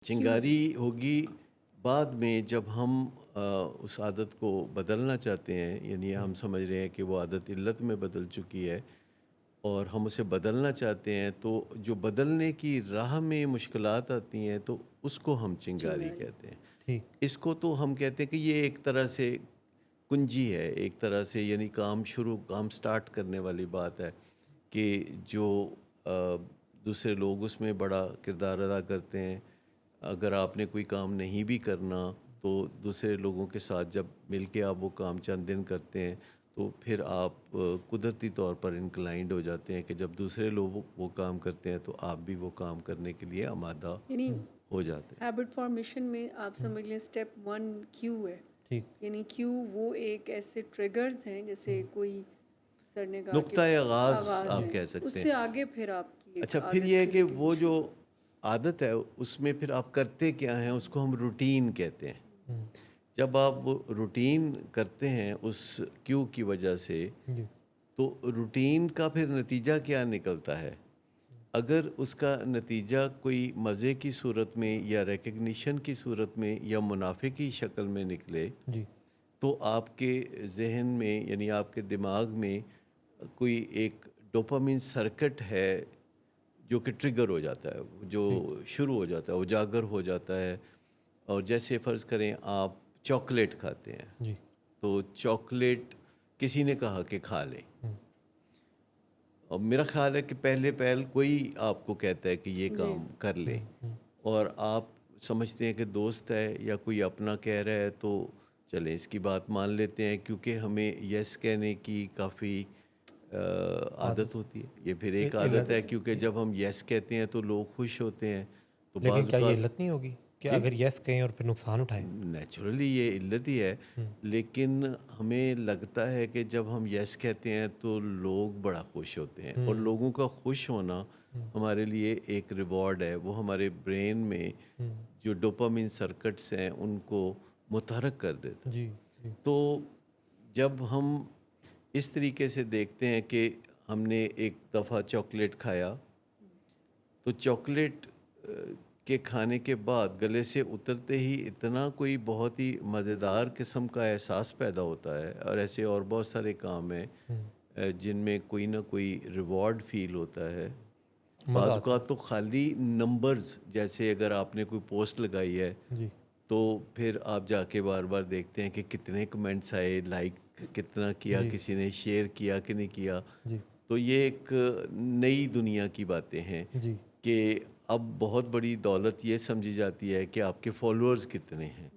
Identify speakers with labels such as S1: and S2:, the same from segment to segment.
S1: کیوں جی؟
S2: چنگاری ہوگی بعد میں جب ہم اس عادت کو بدلنا چاہتے ہیں، یعنی ہم سمجھ رہے ہیں کہ وہ عادت علت میں بدل چکی ہے اور ہم اسے بدلنا چاہتے ہیں، تو جو بدلنے کی راہ میں مشکلات آتی ہیں تو اس کو ہم چنگاری
S1: چنگاری
S2: کہتے ہیں۔
S3: ٹھیک
S2: اس کو تو ہم کہتے ہیں کہ یہ ایک طرح سے کنجی ہے، ایک طرح سے یعنی کام سٹارٹ کرنے والی بات ہے کہ جو آ، دوسرے لوگ اس میں بڑا کردار ادا کرتے ہیں۔ اگر آپ نے کوئی کام نہیں بھی کرنا تو دوسرے لوگوں کے ساتھ جب مل کے آپ وہ کام چند دن کرتے ہیں تو پھر آپ قدرتی طور پر انکلائنڈ ہو جاتے ہیں کہ جب دوسرے لوگ وہ کام کرتے ہیں تو آپ بھی وہ کام کرنے کے لیے آمادہ
S1: یعنی
S2: ہو جاتے ہیں۔
S1: ہیبٹ فارمیشن میں آپ سمجھ لیں اسٹیپ 1 کیو ہے،
S3: ٹھیک
S1: یعنی کیو وہ ایک ایسے ٹریگرز ہیں جیسے کوئی سر نے کہا کہ
S2: نقطۂ آغاز
S1: آغاز
S2: آپ
S1: ہے،
S2: کہہ
S1: اس
S2: سکتے ہیں۔
S1: سے آگے پھر آپ کی ایک
S2: اچھا پھر یہ
S1: عادت
S2: ہے کہ
S1: کریٹیولی
S2: وہ جو
S1: شروع۔
S2: عادت ہے اس میں پھر آپ کرتے کیا ہیں، اس کو ہم روٹین کہتے ہیں۔ جب آپ وہ روٹین کرتے ہیں اس کیو کی وجہ سے
S3: جی
S2: تو روٹین کا پھر نتیجہ کیا نکلتا ہے؟ اگر اس کا نتیجہ کوئی مزے کی صورت میں یا ریکگنیشن کی صورت میں یا منافع کی شکل میں نکلے
S3: جی
S2: تو آپ کے ذہن میں یعنی آپ کے دماغ میں کوئی ایک ڈوپامین سرکٹ ہے جو کہ ٹریگر ہو جاتا ہے، جو
S3: ٹھیک
S2: شروع ہو جاتا ہے، اجاگر ہو جاتا ہے۔ اور جیسے فرض کریں آپ چاکلیٹ کھاتے ہیں
S3: جی
S2: تو چاکلیٹ کسی نے کہا کہ کھا لیں، اور میرا خیال ہے کہ پہلے پہل کوئی آپ کو کہتا ہے کہ یہ
S1: جی
S2: کام کر لیں اور آپ سمجھتے ہیں کہ دوست ہے یا کوئی اپنا کہہ رہا ہے تو چلیں اس کی بات مان لیتے ہیں، کیونکہ ہمیں یس کہنے کی کافی عادت ہوتی ہے۔ یہ پھر ایک عادت ہے کیونکہ جب ہم یس کہتے ہیں تو لوگ خوش ہوتے ہیں، تو
S3: لیکن
S2: بعض
S3: کیا یہ
S2: اوقات
S3: علت نہیں ہوگی کہ
S2: جی
S3: اگر یس کہیں اور پھر نقصان اٹھائیں؟
S2: نیچرلی یہ علت ہی ہے، لیکن ہمیں لگتا ہے کہ جب ہم یس کہتے ہیں تو لوگ بڑا خوش ہوتے ہیں، اور لوگوں کا خوش ہونا ہمارے لیے ایک ریوارڈ ہے، وہ ہمارے برین میں جو ڈوپامین سرکٹس ہیں ان کو متحرک کر دیتا ہے۔
S3: جی جی
S2: تو جب ہم اس طریقے سے دیکھتے ہیں کہ ہم نے ایک دفعہ چاکلیٹ کھایا تو چاکلیٹ کے کھانے کے بعد گلے سے اترتے ہی اتنا کوئی بہت ہی مزیدار قسم کا احساس پیدا ہوتا ہے، اور ایسے اور بہت سارے کام ہیں جن میں کوئی نہ کوئی ریوارڈ فیل ہوتا ہے۔
S3: مزہ
S2: بعض
S3: آتا
S2: اوقات تو خالی نمبرز، جیسے اگر آپ نے کوئی پوسٹ لگائی ہے
S3: ہے جی
S2: تو پھر آپ جا کے بار بار دیکھتے ہیں کہ کتنے کمنٹس آئے، لائک کتنا کیا،
S3: جی
S2: کسی نے شیئر کیا کہ نہیں کیا۔
S3: جی
S2: تو یہ ایک نئی دنیا کی باتیں ہیں
S3: جی
S2: کہ اب بہت بڑی دولت یہ سمجھی جاتی ہے کہ آپ کے فالوورز کتنے ہیں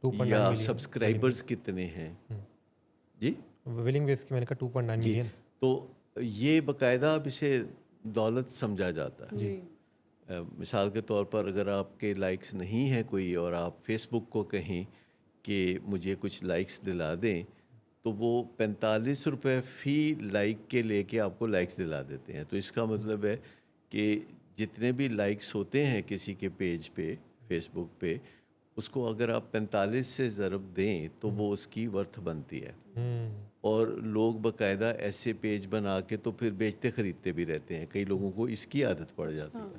S3: 2.9
S2: یا
S3: ملین ولنگ
S2: سبسکرائبرز کتنے ہیں۔ جی
S3: ولنگ ویس کی میں نے کہا 2.9
S2: جی،
S3: ملین
S2: تو یہ باقاعدہ اب اسے دولت سمجھا جاتا ہے۔
S1: جی
S2: مثال کے طور پر اگر آپ کے لائکس نہیں ہیں کوئی اور آپ فیس بک کو کہیں کہ مجھے کچھ لائکس دلا دیں تو وہ 45 روپے فی لائک کے لے کے آپ کو لائکس دلا دیتے ہیں۔ تو اس کا مطلب ہے کہ جتنے بھی لائکس ہوتے ہیں کسی کے پیج پہ، فیس بک پہ، اس کو اگر آپ 45 سے ضرب دیں تو وہ اس کی ورتھ بنتی ہے۔ اور لوگ باقاعدہ ایسے پیج بنا کے تو پھر بیچتے خریدتے بھی رہتے ہیں، کئی لوگوں کو اس کی عادت پڑ جاتی ہے۔